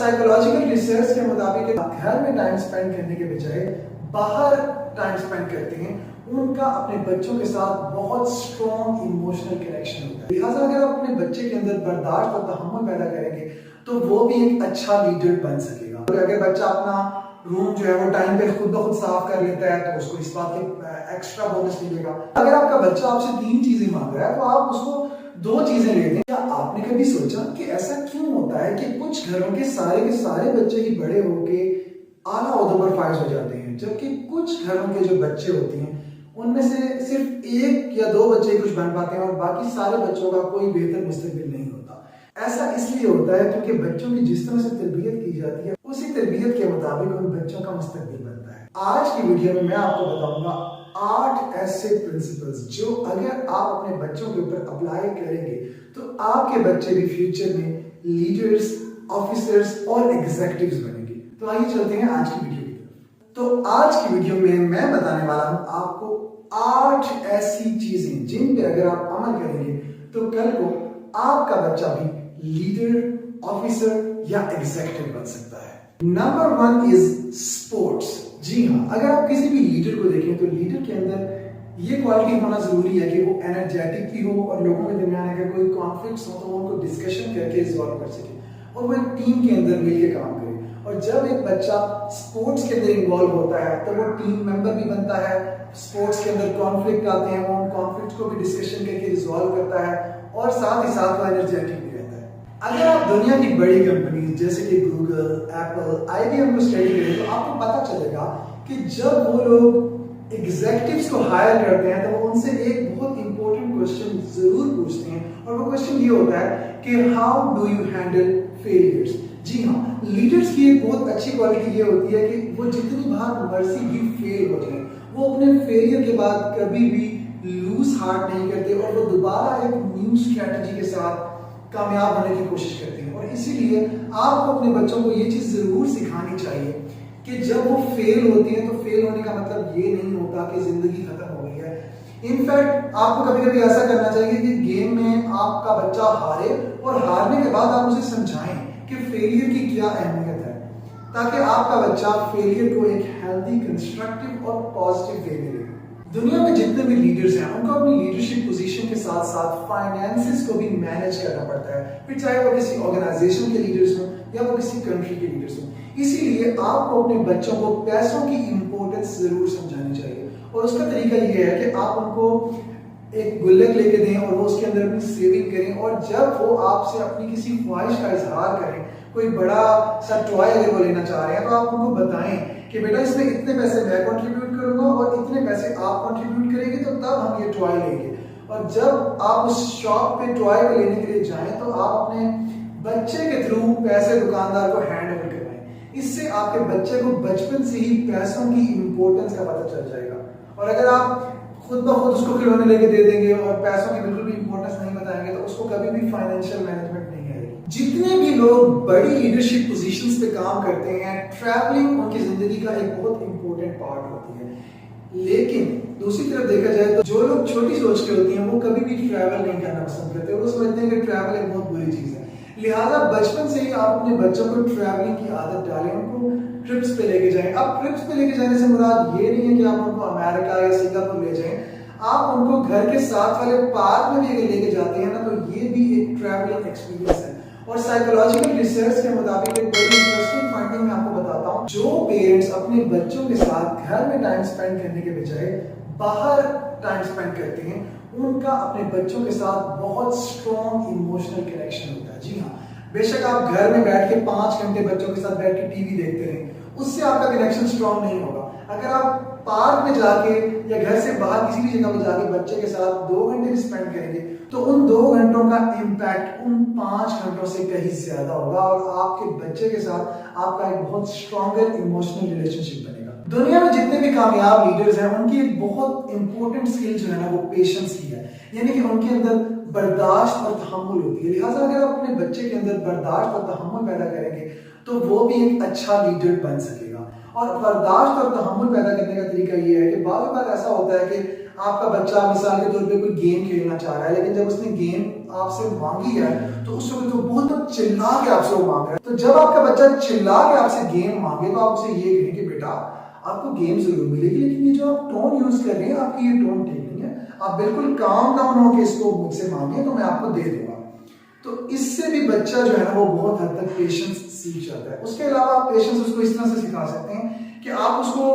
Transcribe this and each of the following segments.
Psychological research کے مطابق گھر میں ٹائم سپینڈ کرنے کے بجائے باہر ٹائم سپینڈ کرتے ہیں، ان کا اپنے بچوں کے ساتھ بہت اسٹرانگ ایموشنل کنیکشن ہوتا ہے۔ لہٰذا اگر آپ اپنے بچے کے اندر برداشت اور تحمل پیدا کریں گے تو وہ بھی ایک اچھا لیڈر بن سکے گا۔ اگر بچہ اپنا روم جو ہے وہ ٹائم پہ خود بخود صاف کر لیتا ہے تو اس کو اس بات کے ایکسٹرا بونس ملے گا۔ اگر آپ کا بچہ آپ سے 3 چیزیں مانگ رہا ہے تو آپ اس کو 2 چیزیں لے دیں۔ کیا آپ نے کبھی سوچا کہ ایسا کیوں ہوتا ہے کہ کچھ گھروں کے سارے بچے ہی بڑے ہو کے اعلیٰ عہدوں پر فائز ہو جاتے ہیں، جبکہ کچھ گھروں کے جو بچے ہوتے ہیں ان میں سے صرف 1 یا 2 بچے کچھ بن پاتے ہیں اور باقی سارے بچوں کا کوئی بہتر مستقبل نہیں ہوتا؟ ایسا اس لیے ہوتا ہے کیونکہ بچوں کی جس طرح سے تربیت کی جاتی ہے اسی تربیت کے مطابق ان بچوں کا مستقبل بنتا ہے۔ آج کی ویڈیو میں آپ کو بتاؤں گا 8 ایسے پرنسپلز جو اگر آپ اپنے بچوں کے اوپر اپلائی کریں گے تو آپ کے بچے بھی فیوچر میں لیڈرز، آفیسرز اور ایگزیکٹوز بنیں گے۔ تو آئیے چلتے ہیں آج کی ویڈیو کی طرف۔ تو آج کی ویڈیو میں بتانے والا ہوں آپ کو 8 ایسی چیزیں جن پہ اگر آپ عمل کریں گے تو کل کو آپ کا بچہ بھی لیڈر، آفیسر یا ایگزیکٹو بن سکتا ہے۔ نمبر 1 از سپورٹس۔ جی ہاں، اگر آپ کسی بھی لیڈر کو دیکھیں تو لیڈر کے اندر یہ کوالٹی ہونا ضروری ہے کہ وہ انرجیٹک بھی ہو اور لوگوں کے درمیان اگر کوئی کانفلکٹس ہو تو وہ ان کو ڈسکشن کر کے ریزالو کر سکے اور وہ ایک ٹیم کے اندر مل کے کام کرے۔ اور جب ایک بچہ سپورٹس کے اندر انوالو ہوتا ہے تو وہ ٹیم ممبر بھی بنتا ہے۔ سپورٹس کے اندر کانفلکٹ آتے ہیں، وہ ان کانفلکٹس کو بھی ڈسکشن کر کے ریزالو کرتا ہے اور ساتھ ہی ساتھ وہ انرجیٹک بھی رہتا ہے۔ اگر آپ دنیا کی بڑی کمپنیز جیسے کہ گوگل، ایپل، IBM کو اسٹڈی کریں تو آپ کو پتہ چلے گا کہ جب وہ لوگ ایگزیکٹوز کو ہائر کرتے ہیں تو وہ ان سے ایک بہت امپورٹنٹ کوشچن ضرور پوچھتے ہیں اور وہ کوشچن یہ ہوتا ہے کہ how do you handle failures. جی ہاں، لیڈرز کی ایک بہت اچھی کوالٹی یہ ہوتی ہے کہ وہ جتنی بار مرضی بھی فیل ہو جائیں وہ اپنے فیلئر کے بعد کبھی بھی لوز ہارٹ نہیں کرتے اور وہ دوبارہ ایک نیو اسٹریٹجی کے ساتھ کامیاب ہونے کی کوشش کرتے ہیں۔ اور اسی لیے آپ کو اپنے بچوں کو یہ چیز ضرور سکھانی چاہیے کہ جب وہ فیل ہوتی ہیں تو فیل ہونے کا مطلب یہ نہیں ہوتا کہ زندگی ختم ہو گئی ہے۔ انفیکٹ آپ کو کبھی کبھی ایسا کرنا چاہیے کہ گیم میں آپ کا بچہ ہارے اور ہارنے کے بعد آپ اسے سمجھائیں کہ فیلئر کی کیا اہمیت ہے، تاکہ آپ کا بچہ فیلئر کو ایک ہیلدی، کنسٹرکٹیو اور پازیٹیو وے میں لے۔ دنیا میں جتنے بھی لیڈرز ہیں ان کو اپنی لیڈرشپ پوزیشن کے ساتھ ساتھ فائنینسز کو بھی مینیج کرنا پڑتا ہے، پھر چاہے وہ کسی آرگنائزیشن کے لیڈرز ہوں یا وہ کسی کنٹری کے لیڈرز ہوں۔ اسی لیے آپ کو اپنے بچوں کو پیسوں کی امپورٹنس ضرور سمجھانی چاہیے اور اس کا طریقہ یہ ہے کہ آپ ان کو ایک گلک لے کے دیں اور وہ اس کے اندر اپنی سیونگ کریں، اور جب وہ آپ سے اپنی کسی خواہش کا اظہار کریں، کوئی بڑا سا ٹوائے اگر وہ لینا چاہ رہے ہیں تو آپ ان کو بتائیں کہ بیٹا اس میں اتنے پیسے میں کنٹریبیوٹ کروں گا اور اتنے پیسے آپ کنٹریبیوٹ کریں گے تو تب ہم یہ ٹوائے لیں گے۔ اور جب آپ اس شاپ پہ ٹوائے کو لینے کے لیے جائیں تو آپ اپنے بچے کے تھرو پیسے دکاندار کو ہینڈ اوور کروائیں۔ اس سے آپ کے بچے کو بچپن سے ہی پیسوں کی امپورٹنس کا پتہ چل جائے گا۔ اور اگر آپ خود بخود اس کو کھلونے لے کے دے دیں گے اور پیسوں کی بالکل بھی امپورٹنس نہیں بتائیں گے تو اس کو کبھی بھی فائنینشیل مینجمنٹ نہیں آئے گی۔ جتنے بھی لوگ بڑی لیڈرشپ پوزیشنز پہ کام کرتے ہیں، ٹریولنگ ان کی زندگی کا ایک بہت امپورٹنٹ پارٹ ہوتی ہے، لیکن دوسری طرف دیکھا جائے تو جو لوگ چھوٹی سوچ کے ہوتی ہیں وہ کبھی بھی ٹریول نہیں کرنا پسند کرتے، وہ سمجھتے ہیں کہ ٹریول ایک بہت بری چیز ہے۔ لہٰذا بچپن سے ہی آپ اپنے بچوں کو ٹریولنگ کی عادت ڈالیں، ان کو ٹرپس پہ لے کے جائیں۔ اب ٹرپس پہ لے کے جانے سے مراد یہ نہیں ہے کہ آپ ان کو امریکہ یا سنگاپور لے جائیں، آپ ان کو گھر کے ساتھ والے پارک میں بھی اگر لے کے جاتے ہیں نا تو یہ بھی ایک ٹریولنگ ایکسپیرینس ہے۔ اور سائیکولوجیکل ریسرچ کے مطابق ایک بڑی انٹرسٹنگ فائنڈنگ میں آپ کو بتاتا ہوں، جو پیرنٹس اپنے بچوں کے ساتھ گھر میں ٹائم سپینڈ کرنے کے بجائے باہر ٹائم سپینڈ کرتے ہیں ان کا اپنے بچوں کے ساتھ بہت اسٹرانگ ایموشنل کنیکشن ہوتا ہے۔ جی ہاں، بے شک آپ گھر میں بیٹھ کے 5 گھنٹے بچوں کے ساتھ بیٹھ کے ٹی وی دیکھتے رہیں، اس سے آپ کا کنیکشن اسٹرانگ نہیں ہوگا۔ اگر آپ پارک میں جا کے یا گھر سے باہر کسی بھی جگہ پہ جا کے بچے کے ساتھ 2 گھنٹے بھی اسپینڈ کریں گے تو ان 2 گھنٹوں کا امپیکٹ ان 5 گھنٹوں سے کہیں زیادہ ہوگا اور آپ کے بچے کے ساتھ آپ کا ایک بہت اسٹرانگر ایموشنل ریلیشن شپ بنے گا۔ دنیا میں جتنے بھی کامیاب لیڈرز ہیں ان کی ایک بہت امپورٹنٹ اسکل جو ہے نا وہ پیشنس کی ہے، یعنی کہ ان کے اندر برداشت اور تحمل ہوتی ہے۔ لہٰذا اگر آپ اپنے بچے کے اندر برداشت اور تحمل پیدا کریں گے تو وہ بھی ایک اچھا لیڈر بن سکے گا۔ اور برداشت اور تحمل پیدا کرنے کا طریقہ یہ ہے کہ بعض بار ایسا ہوتا ہے کہ آپ کا بچہ مثال کے طور پہ کوئی گیم کھیلنا چاہ رہا ہے، لیکن جب اس نے گیم آپ سے مانگی ہے تو اس وقت وہ بہت چلا کے آپ سے وہ مانگ رہا ہے. تو جب آپ کا بچہ چلا کے آپ سے گیم مانگے تو آپ اسے یہ کہیں کہ بیٹا آپ کو گیم ضرور ملے گی، لیکن یہ جو آپ ٹون یوز کر رہے ہیں آپ کی یہ ٹون ٹھیک نہیں ہے، آپ بالکل کام ڈاؤن ہو کے اس کو مجھ سے مانگیں تو میں آپ کو دے دوں گا. تو اس سے بھی بچہ جو ہے نا وہ بہت حد تک پیشنس سیکھ جاتا ہے. اس کے علاوہ آپ پیشنس اس کو اس طرح سے سکھا سکتے ہیں کہ آپ اس کو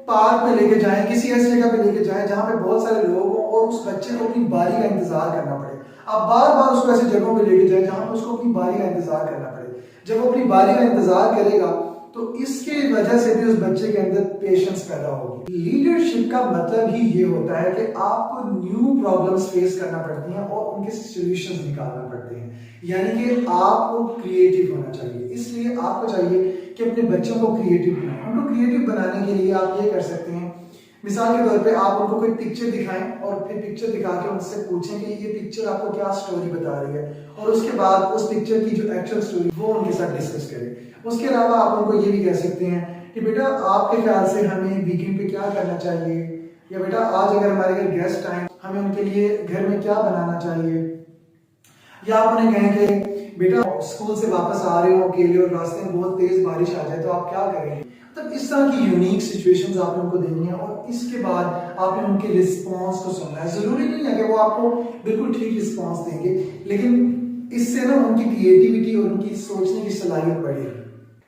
پارک میں لے کے جائیں، کسی ایسی جگہ پہ لے کے جائیں جہاں پہ بہت سارے لوگ ہوں اور اس بچے کو اپنی باری کا انتظار کرنا پڑے. آپ بار بار اس کو ایسی جگہوں پہ لے کے جائیں جہاں پہ اس کو اپنی باری کا انتظار کرنا پڑے. جب وہ اپنی باری کا انتظار کرے گا تو اس کی وجہ سے بھی اس بچے کے اندر پیشنس پیدا ہوگی. لیڈرشپ کا مطلب ہی یہ ہوتا ہے کہ آپ کو نیو پرابلمس فیس کرنا پڑتی ہیں اور ان کے سولوشنز نکالنا پڑتے ہیں. یعنی کہ آپ کو کریٹو ہونا چاہیے. اس لیے آپ کو چاہیے کہ اپنے بچوں کو کریٹو بنائیں. ان کو کریٹو بنانے کے لیے آپ یہ کر سکتے ہیں، مثال کے طور پہ آپ ان کو کوئی پکچر دکھائیں اور پھر پکچر دکھا کے ان سے پوچھیں کہ یہ پکچر آپ کو کیا سٹوری بتا رہی ہے، اور اس کے بعد اس پکچر کی جو ایکچوئل سٹوری وہ ان کے ساتھ ڈسکس کریں. اس کے علاوہ آپ ان کو یہ بھی کہہ سکتے ہیں کہ بیٹا آپ کے خیال سے ہمیں ویکینڈ پہ کیا کرنا چاہیے، یا بیٹا آج اگر ہمارے گھر گیسٹ آئیں ہمیں ان کے لیے گھر میں کیا بنانا چاہیے. یا آپ انہیں کہیں کہ بیٹا اسکول سے واپس آ رہے ہو اکیلے اور راستے میں بہت تیز بارش آ جائے تو آپ کیا کریں گے. مطلب اس طرح کی یونیک سچویشنز آپ نے ان کو دینی ہیں اور اس کے بعد آپ نے ان کے رسپانس کو سننا ہے. ضروری نہیں ہے کہ وہ آپ کو بالکل ٹھیک رسپانس دیں گے، لیکن اس سے نا ان کی کریٹیوٹی اور ان کی سوچنے کی صلاحیت بڑھے گی.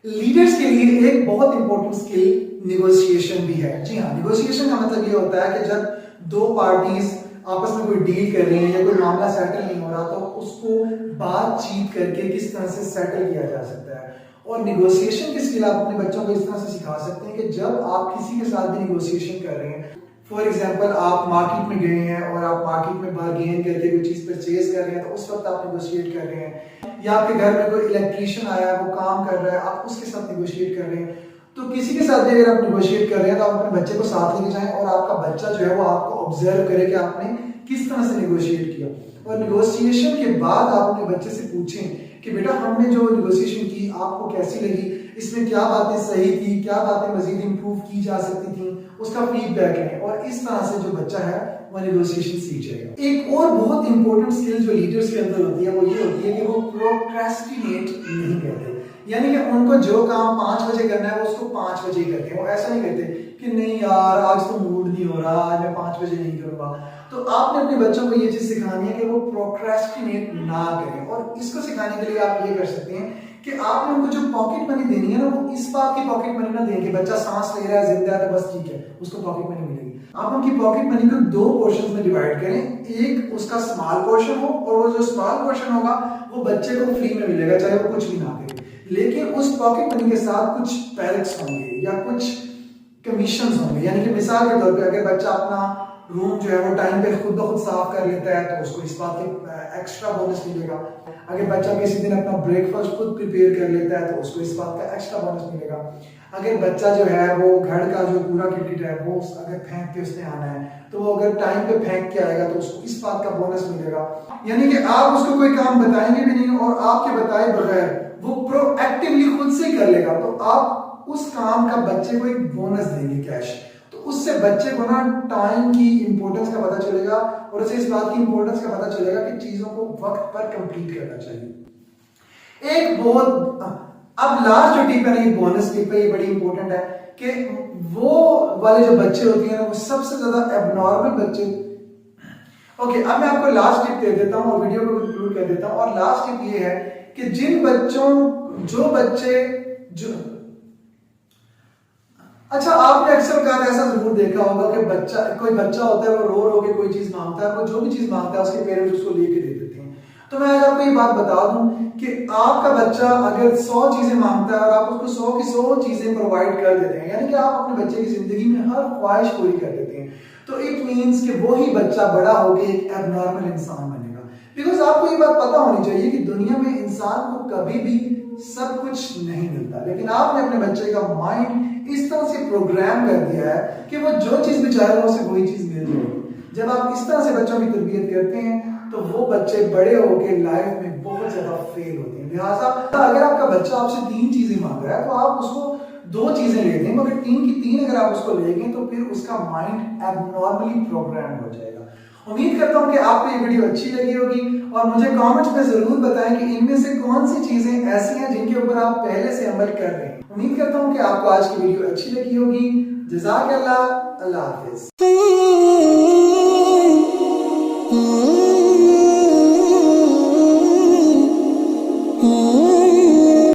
لیڈرز کے لیے ایک بہت امپورٹنٹ اسکل نیگوشیشن بھی ہے. جی ہاں، نیگوشیشن کا مطلب یہ ہوتا ہے کہ جب دو پارٹیز آپس میں کوئی ڈیل کر رہے ہیں یا کوئی معاملہ سیٹل نہیں ہو رہا تو اس کو بات چیت کر کے کس طرح سے سیٹل کیا جا سکتا ہے. اور نیگوشیشن کی اسکل آپ اپنے بچوں کو اس طرح سے سکھا سکتے ہیں کہ جب آپ کسی کے ساتھ بھی نیگوشیشن کر رہے ہیں، فار ایگزامپل آپ مارکیٹ میں گئے ہیں اور آپ مارکیٹ میں بارگین کر کے کوئی چیز پرچیز کر رہے ہیں تو اس وقت آپ نیگوشیٹ کر رہے ہیں. یا آپ کے گھر میں کوئی الیکٹریشین آیا ہے وہ کام کر رہا ہے، آپ اس کے ساتھ نیگوشیٹ کر رہے ہیں. تو کسی کے ساتھ بھی اگر آپ نیگوشیٹ کر رہے ہیں تو آپ اپنے بچے کو ساتھ لے کے جائیں اور آپ کا بچہ جو ہے وہ آپ کو آبزرو کرے کہ آپ نے کس طرح سے نیگوشیٹ کیا. اور نیگوشیشن کے بعد آپ اپنے بچے سے پوچھیں کہ بیٹا ہم نے جو نیگوشیشن کی آپ کو کیسی لگی، اس میں کیا باتیں صحیح تھی، کیا باتیں مزید امپروو کی جا سکتی تھیں، اس کا فیڈ بیک لیں. اور اس طرح سے جو بچہ ہے وہ نیگوشیشن سیکھ جائے گا. ایک اور بہت امپورٹنٹ اسکل جو لیڈرز کے اندر ہوتی ہے وہ یہ ہوتی ہے کہ وہ پروکریسٹینیٹ نہیں کرتے. یعنی کہ ان کو جو کام 5 بجے کرنا ہے وہ اس کو 5 بجے ہی کرتے ہیں. وہ ایسا نہیں کرتے کہ نہیں یار آج تو موڈ نہیں ہو رہا، آج میں 5 بجے نہیں کروں گا. تو آپ نے اپنے بچوں کو یہ چیز سکھانی ہے کہ وہ پروکریسٹینیٹ نہ کریں. اور اس کو سکھانے کے لیے آپ یہ کر سکتے ہیں کہ آپ نے ان کو جو پاکٹ منی دینی ہے نا وہ اس بات کی پاکٹ منی نہ دیں کہ بچہ سانس لے رہا ہے زندہ ہے تو بس ٹھیک ہے اس کو پاکٹ منی ملے گی. آپ ان کی پاکٹ منی کو 2 پورشنز میں ڈیوائڈ کریں. ایک اس کا اسمال پورشن ہو اور وہ جو اسمال پورشن ہوگا وہ بچے کو فری میں ملے گا چاہے وہ کچھ بھی نہ کرے. لیکن اس پاکٹ منی کے ساتھ کچھ پیرکس ہوں گے یا کچھ کمیشنز ہوں گے. یعنی کہ مثال کے طور پہ اگر بچہ اپنا روم جو ہے وہ ٹائم پہ خود بخود صاف کر لیتا ہے تو اس کو اس بات کے ایکسٹرا بونس ملے گا. اگر بچہ کسی دن اپنا بریک فاسٹ خود پریپیئر کر لیتا ہے تو اس کو اس بات کا ایکسٹرا بونس ملے گا. اگر بچہ جو ہے وہ گھر کا جو پورا کرکٹ ہے وہ اگر پھینک کے اس نے آنا ہے تو وہ اگر ٹائم پہ پھینک کے آئے گا تو اس کو اس بات کا بونس ملے گا. یعنی کہ آپ اس کو کوئی کام بتائیں گے بھی نہیں اور آپ کے بتائے بغیر وہ پرو ایکٹیولی خود سے کر لے گا تو آپ اس کام کا بچے کو ایک بونس دیں گے کیش. تو اس سے بچے کو نا ٹائم کی امپورٹنس کا پتہ چلے گا اور اسے اس بات کی امپورٹنس کا پتہ چلے گا کہ چیزوں کو وقت پر کمپلیٹ کرنا چاہیے. ایک بہت اب لاسٹ جو ٹپ ہے نا یہ بونس ٹپ ہے، یہ بڑی امپورٹنٹ ہے کہ وہ والے جو بچے ہوتے ہیں وہ سب سے زیادہ ایب نارمل بچے. اوکے اب میں آپ کو لاسٹ ٹپ دے دیتا ہوں اور ویڈیو کو کنکلوڈ کر دیتا ہوں. اور لاسٹ ٹپ یہ ہے کہ جن بچوں جو بچے جو اچھا آپ نے اکثر اوقات ایسا ضرور دیکھا ہوگا کہ بچہ کوئی بچہ ہوتا ہے وہ رو رو کے کوئی چیز مانگتا ہے، وہ جو بھی چیز مانگتا ہے اس کے پیرنٹس اس کو لے کے دے دیتے ہیں. تو میں آج آپ کو یہ بات بتا دوں کہ آپ کا بچہ اگر 100 چیزیں مانگتا ہے اور آپ اس کو 100 کی 100 چیزیں پرووائڈ کر دیتے ہیں، یعنی کہ آپ اپنے بچے کی زندگی میں ہر خواہش پوری کر دیتے ہیں، تو اٹ مینس کہ وہی بچہ بڑا ہو کے ایک ایب نارمل انسان بنے گا. بیکاز آپ کو یہ بات پتا ہونی چاہیے کہ دنیا میں انسان کو کبھی بھی سب کچھ نہیں ملتا، لیکن آپ نے اپنے بچے کا مائنڈ اس طرح سے پروگرام کر دیا ہے کہ وہ جو چیز بھی چاہے اسے وہی چیز مل جائے گی. جب آپ اس طرح سے بچوں کی تربیت کرتے ہیں تو وہ بچے بڑے ہو کے لائف میں بہت زیادہ فیل ہوتے ہیں. لہٰذا اگر آپ کا بچہ آپ سے 3 چیزیں مانگ رہا ہے تو آپ اس کو 2 چیزیں لے دیں، مگر 3 کی 3 اگر آپ اس کو لے گیں تو پھر اس کا مائنڈ ایب نارملی پروگرام ہو جائے گا. امید کرتا ہوں کہ آپ کو یہ ویڈیو اچھی لگی ہوگی اور مجھے کامنٹس میں ضرور بتائیں کہ ان میں سے کون سی چیزیں ایسی ہیں جن کے اوپر آپ پہلے سے عمل کر رہے ہیں۔ امید کرتا ہوں کہ آپ کو آج کی ویڈیو اچھی لگی ہوگی۔ جزاک اللہ، اللہ حافظ۔